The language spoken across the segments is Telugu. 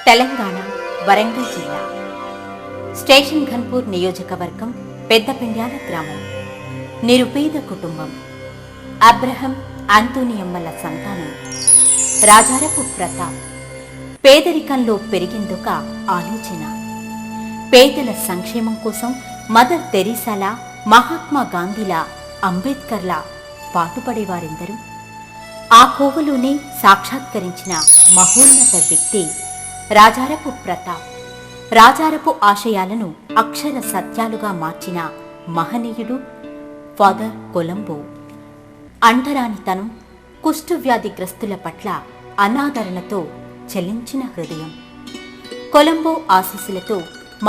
తెలంగాణ వరంగల్ జిల్లా స్టేషన్ ఘన్పూర్ నియోజకవర్గం పెద్దపెండ్యాల గ్రామం. నిరుపేద కుటుంబం. అబ్రహం ఆంటోనియమ్మల సంతానం. రాజారపు ప్రతాప్. పేదరికంలో పెరిగిందొక ఆలోచన. పేదల సంక్షేమం కోసం మదర్ తెరీసాలా, మహాత్మా గాంధీలా, అంబేద్కర్లా పాటుపడేవారెందరూ. ఆ కోవలోనే సాక్షాత్కరించిన మహోన్నత వ్యక్తి రాజారపు ప్రతాప్. రాజారపు ఆశయాలను అక్షర సత్యాలుగా మార్చిన మహనీయుడు ఫాదర్ కొలంబో. అంటరానితనం, కుష్ఠవ్యాధిగ్రస్తుల పట్ల అనాదరణతో చలించిన హృదయం. కొలంబో ఆశీస్సులతో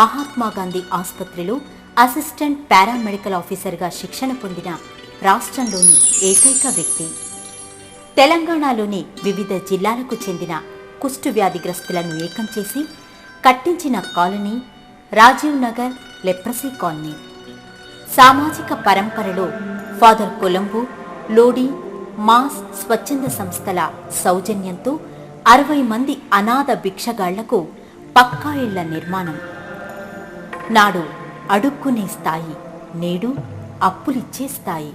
మహాత్మాగాంధీ ఆసుపత్రిలో అసిస్టెంట్ పారామెడికల్ ఆఫీసర్గా శిక్షణ పొందిన రాష్ట్రంలోని ఏకైక వ్యక్తి. తెలంగాణలోని వివిధ జిల్లాలకు చెందిన కుష్ఠవ్యాధిగ్రస్తులను ఏకం చేసి కట్టించిన colony Rajiv Nagar leprosy colony. సామాజిక పరంపరలో ఫాదర్ కొలంబో, లోడి, మాస్ స్వచ్ఛంద సంస్థల సౌజన్యంతో 60 మంది అనాథ భిక్షగాళ్లకు పక్కా ఇళ్ల నిర్మాణం. నాడు అడుక్కునే స్థాయి, నేడు అప్పులిచ్చే స్థాయి.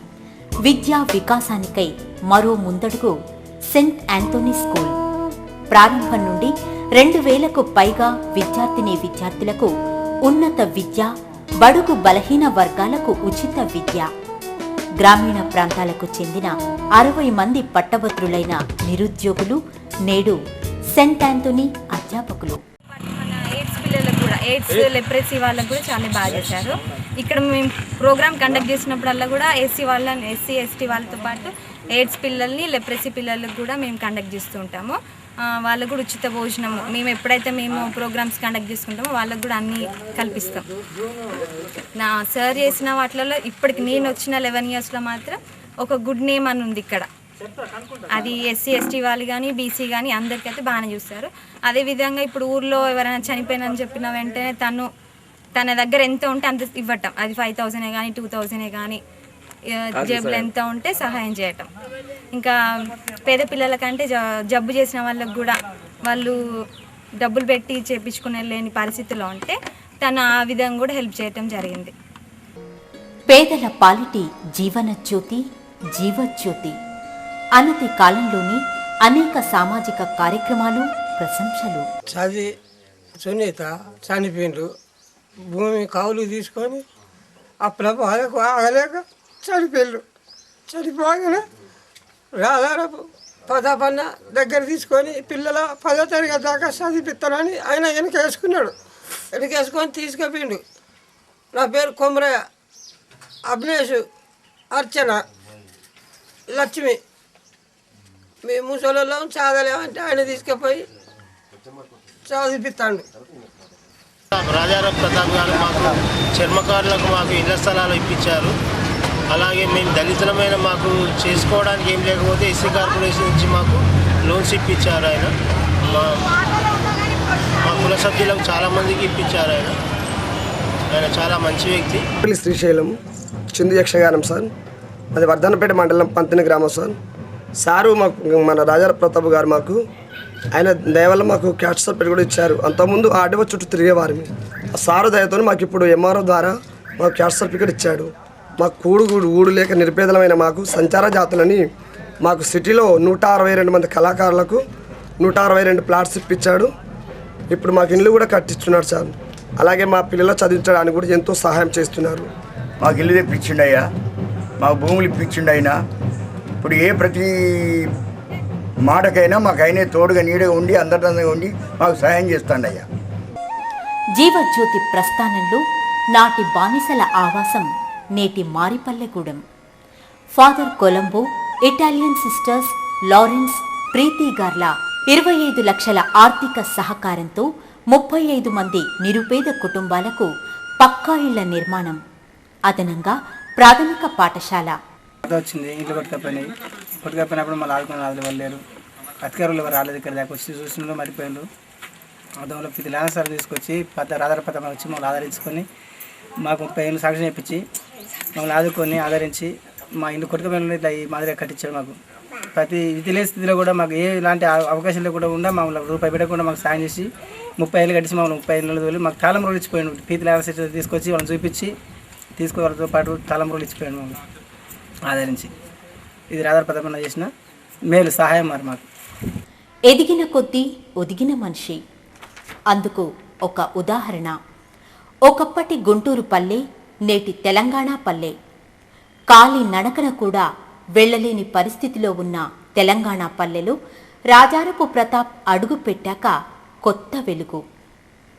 విద్యా వికాసానికై మరో ముందడుగు సెయింట్ ఆంథోనీ స్కూల్. ప్రారంభం నుండి 2000కు పైగా విద్యార్థులకు ఉన్నత విద్య, బడుగు బలహీన వర్గాలకు ఉచిత విద్య. గ్రామీణ ప్రాంతాలకు చెందిన 60 మంది పట్టభద్రులైన నిరుద్యోగులు నేడు సెయింట్ ఆంథోనీ అధ్యాపకులు. ఎయిడ్స్ లెప్రసీ వాళ్ళకు కూడా చాలా బాగా చేశారు. ఇక్కడ మేము ప్రోగ్రామ్ కండక్ట్ చేసినప్పుడల్లా కూడా ఎస్సీ ఎస్టీ వాళ్ళతో పాటు ఎయిడ్స్ పిల్లల్ని, లెప్రసీ పిల్లలకు కూడా మేము కండక్ట్ చేస్తూ ఉంటాము. వాళ్ళకు కూడా ఉచిత భోజనము మేము ఎప్పుడైతే ప్రోగ్రామ్స్ కండక్ట్ చేసుకుంటామో వాళ్ళకు కూడా అన్నీ కల్పిస్తాం. నా సార్ చేసిన వాటిలలో ఇప్పటికి నేను వచ్చిన 11 ఇయర్స్లో మాత్రం ఒక గుడ్ నేమ్ అని ఉంది ఇక్కడ. అది ఎస్సీ ఎస్టీ వాళ్ళు కానీ బీసీ కానీ అందరికైతే బాగానే చూస్తారు. అదేవిధంగా ఇప్పుడు ఊర్లో ఎవరైనా చనిపోయినని చెప్పిన వెంటనే తన దగ్గర ఎంత ఉంటే అంత ఇవ్వటం. అది 5,000 కానీ 2,000 కానీ జేబులు ఎంత ఉంటే సహాయం చేయటం. ఇంకా పేద పిల్లలకంటే జబ్బు చేసిన వాళ్ళకు కూడా వాళ్ళు డబ్బులు పెట్టి చేపించుకునే లేని పరిస్థితిలో ఉంటే తను ఆ విధంగా కూడా హెల్ప్ చేయటం జరిగింది. పేదల పాలిటి జీవన జ్యోతి, జీవజ్యోతి. అనతి కాలంలోని అనేక సామాజిక కార్యక్రమాలు, ప్రశంసలు. చదివి సునీత చనిపోయిండు. భూమి కౌలు తీసుకొని అప్పుల బాధకు ఆగలేక చనిపోయిండు. చనిపోగానే రాధారపు పదాపన్న దగ్గర తీసుకొని పిల్లల 10వ తరగతి దాకా చదివిస్తానని ఆయన వెనకేసుకున్నాడు. వెనకేసుకొని తీసుకుపోయిండు. నా పేరు కొమరయ్య, అభినేష్, అర్చన, లక్ష్మి. మేము ముసలిలో చదవలేమంటే ఆయన తీసుకుపోయి చదివిస్తాడు. రాజారావు ప్రతాప్ గారు మాకు చర్మకారులకు మాకు ఇళ్ల స్థలాలు ఇప్పించారు. అలాగే మేము దళితులమైన మాకు చేసుకోవడానికి ఏం లేకపోతే ఎస్సీ కార్పొరేషన్ నుంచి మాకు లోన్స్ ఇప్పించారు. మా కుల సభ్యులకు చాలామందికి ఇప్పించారు. ఆయన చాలా మంచి వ్యక్తి. శ్రీశైలం చిందు యక్షగానం సార్. అది వర్ధనపేట మండలం పంతిని గ్రామం సార్. సారు మాకు మన రాజారావు ప్రతాప్ గారు మాకు ఆయన దయ వల్ల మాకు క్యాస్ట్ సర్టిఫికేట్ కూడా ఇచ్చారు. అంతకుముందు ఆర్డీఓ చుట్టూ తిరిగేవారిని. ఆ సారు దయతో మాకు ఇప్పుడు ఎంఆర్ఓ ద్వారా మాకు క్యాస్ట్ సర్టిఫికేట్ ఇచ్చాడు. మాకు ఊడు లేక నిరుపేదలమైన మాకు సంచార జాతులని మాకు సిటీలో 162 మంది కళాకారులకు 162 ప్లాట్స్ ఇప్పించాడు. ఇప్పుడు మాకు ఇల్లు కూడా కట్టించున్నాడు సార్. అలాగే మా పిల్లలు చదివించడానికి కూడా ఎంతో సహాయం చేస్తున్నారు. మాకు ఇల్లు తెప్పించిండు అయ్యా, మాకు భూములు ఇప్పించిండు అయినా. ఇప్పుడు ప్రతి మాటకైనా మాకు అయినా తోడుగా నీడగా ఉండి అందరిగా ఉండి మాకు సహాయం చేస్తాడు అయ్యా. జీవజ్యోతి ప్రస్థానంలో నాటి బానిసల ఆవాసం నేటి Maripallegudem. Father Colombo, Italian sisters Lawrence, Preethi గార్ల 25 లక్షల ఆర్థిక సహకారంతో 35 మంది నిరుపేద కుటుంబాలకు పక్కా ఇళ్ల నిర్మాణం. అదనంగా ప్రాథమిక పాఠశాల. వచ్చింది ఇల్లు కొట్టుకపోయినప్పుడు మళ్ళీ ఆడుకున్న వాళ్ళు లేరు. అధికారులు ఎవరు రాలేదు. ఇక్కడ దాకా వచ్చి చూసినలో మరిపోయారు. అదంలో ఇది సార్ తీసుకొచ్చి రాధారపతం వచ్చి మమ్మల్ని ఆదరించుకొని మాకు 30 ఏళ్ళు సాక్ష్యం చెప్పించి మమ్మల్ని ఆదుకొని ఆదరించి మా ఇల్లు కొట్టుకపోయిన ఇట్లా ఈ మాదిరిగా కట్టించాడు. మాకు ప్రతి విధిలేని స్థితిలో కూడా మాకు ఎలాంటి అవకాశాలు కూడా ఉండా మమ్మల్ని రూపాయి పెట్టకుండా మాకు సాయం చేసి 30 ఏళ్ళు కట్టించి మమ్మల్ని 30 ఏళ్ళు తోలి మాకు తాళం రోలు ఇచ్చిపోయాడు. పీతి లేవల తీసుకొచ్చి వాళ్ళని చూపించి తీసుకోవాలతో పాటు తాళం రోలు ఇచ్చిపోయాడు మమ్మల్ని ఆదరించి. ఇది రాజారావు ప్రతాప్ చేసిన మేలు సహాయం మరి మాకు. ఎదిగిన కొద్దీ ఒదిగిన మనిషి. అందుకు ఒక ఉదాహరణ. ఒకప్పటి గుంటూరు పల్లె నేటి తెలంగాణ పల్లె. కాలి నడకన కూడా వెళ్లలేని పరిస్థితిలో ఉన్న తెలంగాణ పల్లెలో రాజారపు ప్రతాప్ అడుగు పెట్టాక కొత్త వెలుగు.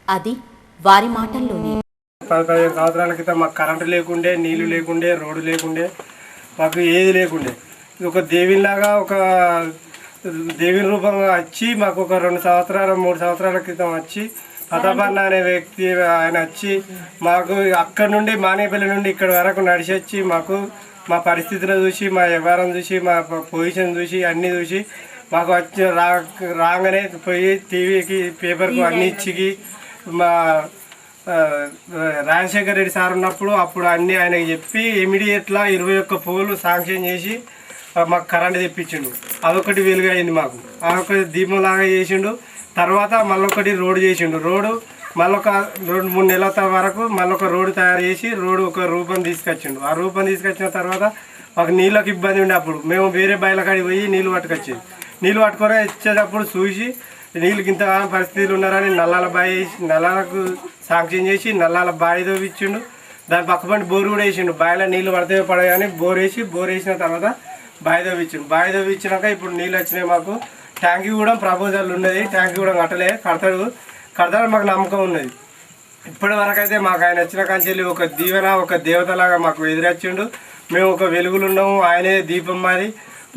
అది వారి మాటల్లోనే. 15 సంవత్సరాల క్రితం మాకు కరెంటు లేకుండే, నీళ్లు లేకుండే, రోడ్డు లేకుండే, మాకు ఏది లేకుండే. ఒక దేవునిలాగా ఒక దేవుని రూపంగా వచ్చి మాకు ఒక 2 సంవత్సరాలు 3 సంవత్సరాల క్రితం వచ్చి ప్రతాపన్న అనే వ్యక్తి ఆయన వచ్చి మాకు అక్కడ నుండి మానేపల్లి నుండి ఇక్కడ వరకు నడిచి వచ్చి మాకు మా పరిస్థితులు చూసి, మా వ్యవహారం చూసి, మా పొజిషన్ చూసి, అన్నీ చూసి మాకు వచ్చి రాగానే పోయి టీవీకి పేపర్కు అన్ని ఇచ్చికి మా రాజశేఖర్ రెడ్డి సార్ ఉన్నప్పుడు అప్పుడు అన్నీ ఆయనకి చెప్పి ఇమీడియట్లా 21 పోలు శాంక్షన్ చేసి మాకు కరెంట్ తెప్పించిండు. అదొకటి వెలుగు అయింది మాకు. అదొకటి దీపంలాగా చేసిండు. తర్వాత మళ్ళొకటి రోడ్డు చేసిండు. రోడ్డు మళ్ళొక 2-3 నెలల వరకు మళ్ళొక రోడ్డు తయారు చేసి రోడ్డు ఒక రూపం తీసుకొచ్చిండు. ఆ రూపం తీసుకొచ్చిన తర్వాత మాకు నీళ్ళకి ఇబ్బంది ఉండే. అప్పుడు మేము వేరే బయలకాడికి పోయి నీళ్ళు పట్టుకొచ్చేది. నీళ్ళు పట్టుకొని ఇచ్చేటప్పుడు చూసి నీళ్ళకి ఇంతగానో పరిస్థితులు ఉన్నారని నల్లాల బావి నల్లాలకు శాంక్షన్ చేసి నల్లాల బావి తవ్విచ్చిండు. దాని పక్కపండి బోరు కూడా వేసిండు. బావిలో నీళ్ళు పడితే పడగానే బోర్ వేసిన తర్వాత బావి తవ్విచ్చిండు. బావి తవ్విచ్చినాక ఇప్పుడు నీళ్ళు వచ్చినాయి మాకు. ట్యాంకీ కూడా ప్రపోజల్ ఉన్నది. ట్యాంకీ కూడా కడతాడు మాకు నమ్మకం ఉన్నది. ఇప్పటి వరకు అయితే మాకు ఆయన వచ్చిన కంచెల్లి ఒక దీవెన, ఒక దేవతలాగా మాకు ఎదురొచ్చిండు. మేము ఒక వెలుగులు ఉన్నాము. ఆయనే దీపం మాది.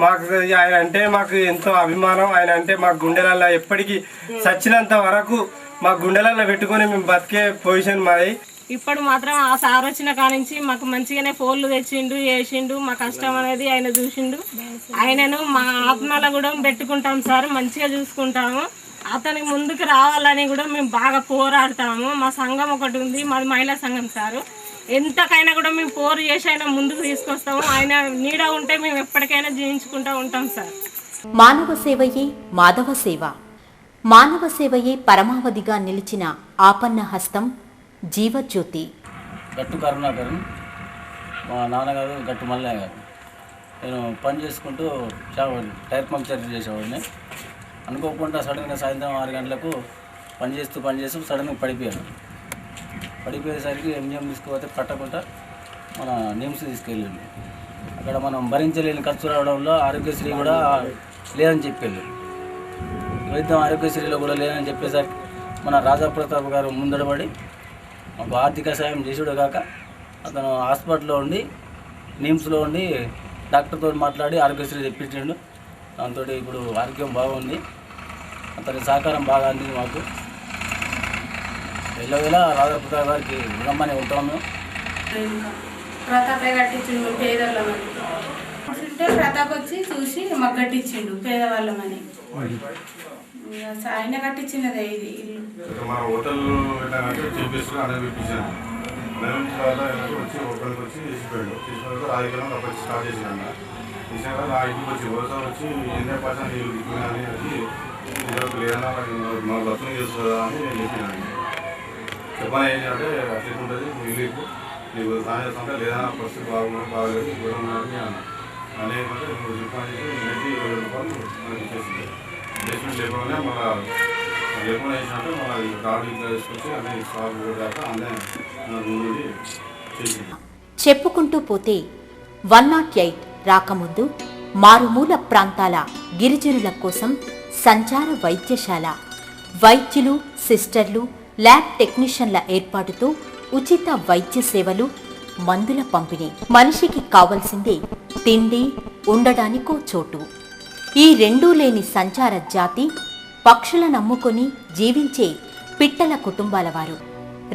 మాకు ఆయన అంటే మాకు ఎంతో అభిమానం. ఆయన అంటే మా గుండెలల్లో ఎప్పటికీ చచ్చినంత వరకు మా గుండెలల్లో పెట్టుకొని మేము బతికే పొజిషన్ మాది. ఇప్పుడు మాత్రం ఆ సార్ వచ్చిన కానించి మాకు మంచిగానే ఫోన్లు తెచ్చిండు, చేసిండు. మా కష్టం అనేది ఆయన చూసిండు. ఆయనను మా ఆత్మలో కూడా పెట్టుకుంటాం సార్, మంచిగా చూసుకుంటాము. అతనికి ముందుకు రావాలని కూడా మేము బాగా పోరాడతాము. మా సంఘం ఒకటి ఉంది, మాది మహిళా సంఘం సారు. ఎంతకైనా కూడా మేము పోరు చేసి ఆయన ముందుకు తీసుకొస్తాము. ఆయన నీడ ఉంటే మేము ఎప్పటికైనా జీవించుకుంటూ ఉంటాం సార్. మానవ సేవయే మాధవ సేవ. మానవ సేవయే పరమావధిగా నిలిచిన ఆపన్న హస్తం జీవజ్యోతి. గట్టు కరుణాకరన్, మా నాన్నగారు గట్టు మల్లయ్య గారు. నేను పని చేసుకుంటూ టైర్ పంక్చర్ చేసేవాడిని. అనుకోకుండా సడన్గా సాయంత్రం 6 గంటలకు పని చేస్తూ సడన్గా పడిపోయేసరికి ఎంజిఎం తీసుకుపోతే పట్టకుండా మన నిమ్స్ తీసుకెళ్ళండి. అక్కడ మనం భరించలేని ఖర్చు రావడంలో ఆరోగ్యశ్రీ కూడా లేదని చెప్పారు. వైద్యం ఆరోగ్యశ్రీలో కూడా లేదని చెప్పేసరికి మన రాజా ప్రతాప్ గారు ముందడబడి మాకు ఆర్థిక సాయం చేసుడు కాక అతను హాస్పిటల్లో ఉండి నిమ్స్లో ఉండి డాక్టర్తో మాట్లాడి ఆరోగ్యశ్రీ తెప్పించిండు. దాంతో ఇప్పుడు ఆరోగ్యం బాగుంది. అతని సహకారం బాగా అందింది మాకు. వెళ్ళవేళ రాజా ప్రతాప్ గారికి రమ్మని ఉంటాము. ప్రతాపే కట్టించిండు పేదవాళ్ళమని. ప్రతాప్ వచ్చి చూసి మాకు కట్టించిండు పేదవాళ్ళమని. ఆయన కట్టించినదే ఇది ఇల్లు. మన హోటల్ చేపిస్తూ అదే పిలిపించాను. వచ్చి హోటల్కి వచ్చి చేసిపోయాడు. చేసిపోయాక రాజకీయం అప్పటి స్టార్ట్ చేసినాక చేసినాక నా ఇంటికి వచ్చి ఒకసారి వచ్చి 80% నీళ్ళు దిక్కున్నా అని వచ్చి లేదన్నా మా బతులు చేసుకోదా అని నేను చెప్పినాను. చెప్పని ఏంటంటే అట్లా ఉంటుంది నీళ్ళు నీకు సాయం చేస్తుంటే లేదన్నా పరిస్థితి బాగలేదు దూరం ఉన్నారని అనేకంటే నువ్వు చెప్పని చెప్పి నెట్టి 20 రూపాయలు మనకి ఇచ్చేసింది. బేస్మెంట్ లేకుండా మళ్ళీ లేకుండా వేసినట్టు మళ్ళీ కార్డు ఇట్లా తీసుకొచ్చి అన్ని స్టాక్ దాకా అన్నీ నుండి చేసింది. చెప్పుకుంటూ పోతే 108 రాకముందు మారుమూల ప్రాంతాల గిరిజనుల కోసం సంచార వైద్యశాల, వైద్యులు, సిస్టర్లు, ల్యాబ్ టెక్నీషియన్ల ఏర్పాటుతో ఉచిత వైద్య సేవలు, మందుల పంపిణీ. మనిషికి కావలసిందే తిండి, ఉండడానికో చోటు. ఈ రెండూ లేని సంచార జాతి పక్షుల నమ్ముకొని జీవించే పిట్టల కుటుంబాల వారు.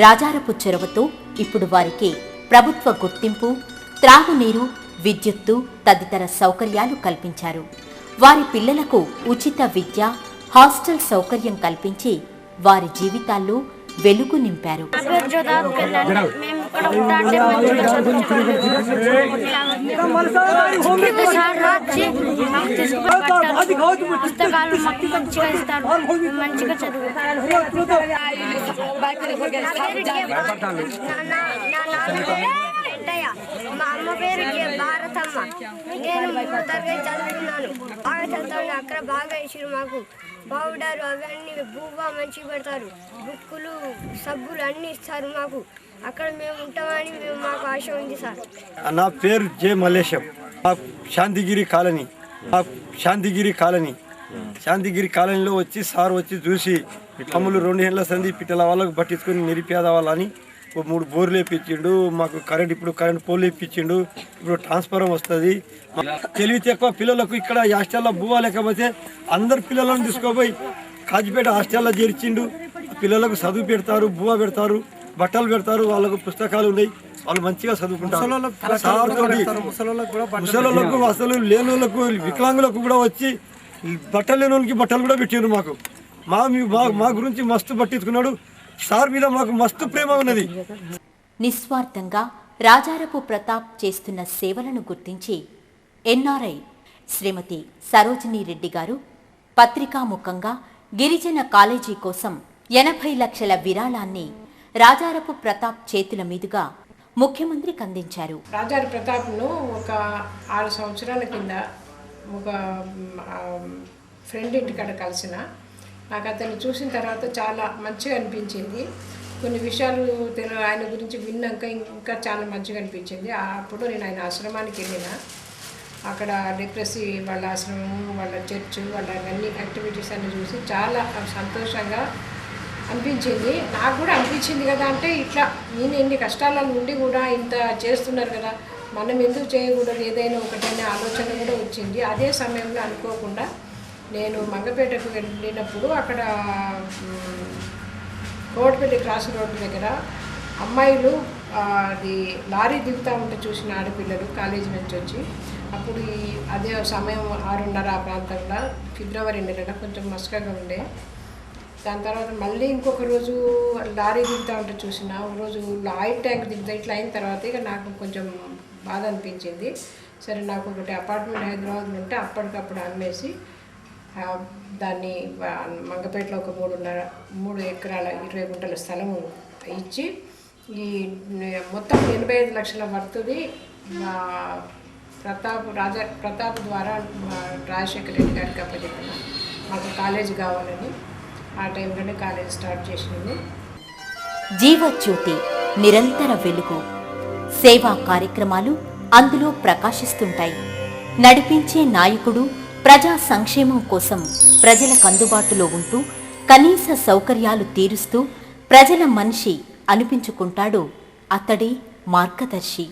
రాజారపు చొరవతో ఇప్పుడు వారికి ప్రభుత్వ గుర్తింపు, త్రాగునీరు, విద్యుత్తు తదితర సౌకర్యాలు కల్పించారు. వారి పిల్లలకు ఉచిత విద్య, హాస్టల్ సౌకర్యం కల్పించి వారి జీవితాల్లో వెలుగు నింపారు. మా అమ్మ పేరు భారతమ్మ. నేను తరగతి చదువుతున్నాను. బాగా చదువుతాను. అక్కడ బాగా ఇచ్చారు మాకు పౌడర్ అవన్నీ బువ్వా మంచిగా పెడతారు. బుక్కులు సబ్బులు అన్నీ ఇస్తారు మాకు. అక్కడ మేము ఉంటామని మాకు ఆశ ఉంది సార్. నా పేరు జే మల్లేశం. శాంతిగిరి కాలనీ శాంతిగిరి కాలనీలో వచ్చి సార్ వచ్చి చూసి మమ్మల్ని 2 ఏళ్ల సంది పిట్టల వాళ్ళకు పట్టించుకొని నిరుపేద వాళ్ళని 3 బోర్లు వేయించిండు. మాకు కరెంట్ పోల్ వేయించిండు. ఇప్పుడు ట్రాన్స్ఫారం వస్తుంది. తెలివి తక్కువ పిల్లలకు ఇక్కడ హాస్టల్లో బువ్వా లేకపోతే అందరు పిల్లలను తీసుకుపోయి కాజిపేట హాస్టల్లో చేర్చిండు. పిల్లలకు చదువు పెడతారు, బువ్వా పెడతారు, బట్టలు పెడతారు, వాళ్ళకు పుస్తకాలు ఉన్నాయి, వాళ్ళు మంచిగా చదువుకుంటారు. ముసలోళ్ళకు అసలు లేని వాళ్ళకు వికలాంగులకు కూడా వచ్చి బట్టలు లేని వాళ్ళకి బట్టలు కూడా పెట్టారు. మాకు మా గురించి మస్తు పట్టించుకున్నాడు. సార్ మీద మాకు మస్తు ప్రేమ ఉన్నది. నిస్వార్థంగా రాజారపు ప్రతాప్ చేస్తున్న సేవలను గుర్తించి ఎన్ఆర్ఐ శ్రీమతి సరోజినీ రెడ్డి గారు పత్రికాముఖంగా గిరిజన కాలేజీ కోసం 80 లక్షల విరాళాన్ని రాజారపు ప్రతాప్ చేతుల మీదుగా ముఖ్యమంత్రికి అందించారు. రాజారి ప్రతాప్ను ఒక 6 సంవత్సరాల కింద ఒక ఫ్రెండ్ ఇంటికాడ కలిసిన నాకు అతన్ని చూసిన తర్వాత చాలా మంచిగా అనిపించింది. కొన్ని విషయాలు ఆయన గురించి విన్నాక ఇంకా చాలా మంచిగా అనిపించింది. అప్పుడు నేను ఆయన ఆశ్రమానికి వెళ్ళిన. అక్కడ లెప్రసీ వాళ్ళ ఆశ్రమం, వాళ్ళ చర్చ్, వాళ్ళ అన్ని యాక్టివిటీస్ అన్ని చూసి చాలా సంతోషంగా అనిపించింది. నాకు కూడా అనిపించింది కదా, అంటే ఇట్లా నేను ఎన్ని కష్టాల నుండి కూడా ఇంత చేస్తున్నారు కదా, మనం ఎందుకు చేయకూడదు ఏదైనా ఒకటైనా ఆలోచన కూడా వచ్చింది. అదే సమయంలో అనుకోకుండా నేను మంగపేటకు వెళ్ళినప్పుడు అక్కడ కోటపల్లి క్రాస్ రోడ్డు దగ్గర అమ్మాయిలు అది లారీ దిగుతూ ఉంటే చూసిన ఆడపిల్లలు కాలేజీ నుంచి వచ్చి, అప్పుడు అదే సమయం 6:30 ఆ ప్రాంతంలో ఫిబ్రవరి నెలలో కొంచెం మస్కగా ఉండే. దాని తర్వాత మళ్ళీ ఇంకొక రోజు లారీ దిగుతూ ఉంటే చూసిన, ఒక రోజు ఆయిల్ ట్యాంక్ దిగుతా. ఇట్లా అయిన తర్వాత ఇక నాకు కొంచెం బాధ అనిపించింది. సరే, నాకు ఒకటి అపార్ట్మెంట్ హైదరాబాద్లో ఉంటే అప్పటికప్పుడు అమ్మేసి దాన్ని మంగపేటలో ఒక 3 ఎకరాల 20 గుంటల స్థలము ఇచ్చి ఈ మొత్తం 85 లక్షల వర్తుది ప్రతాప్ ద్వారా రాజశేఖర రెడ్డి గారికి అప్పచెప్పిన. మాకు కాలేజీ కావాలని ఆ టైంలోనే కాలేజ్ స్టార్ట్ చేసింది. జీవజ్యోతి నిరంతర వెలుగు, సేవా కార్యక్రమాలు అందులో ప్రకాశిస్తుంటాయి. నడిపించే నాయకుడు ప్రజా సంక్షేమం కోసం ప్రజలకు అందుబాటులో ఉంటూ కనీస సౌకర్యాలు తీరుస్తూ ప్రజల మనిషి అనిపించుకుంటాడు. అతడే మార్గదర్శి.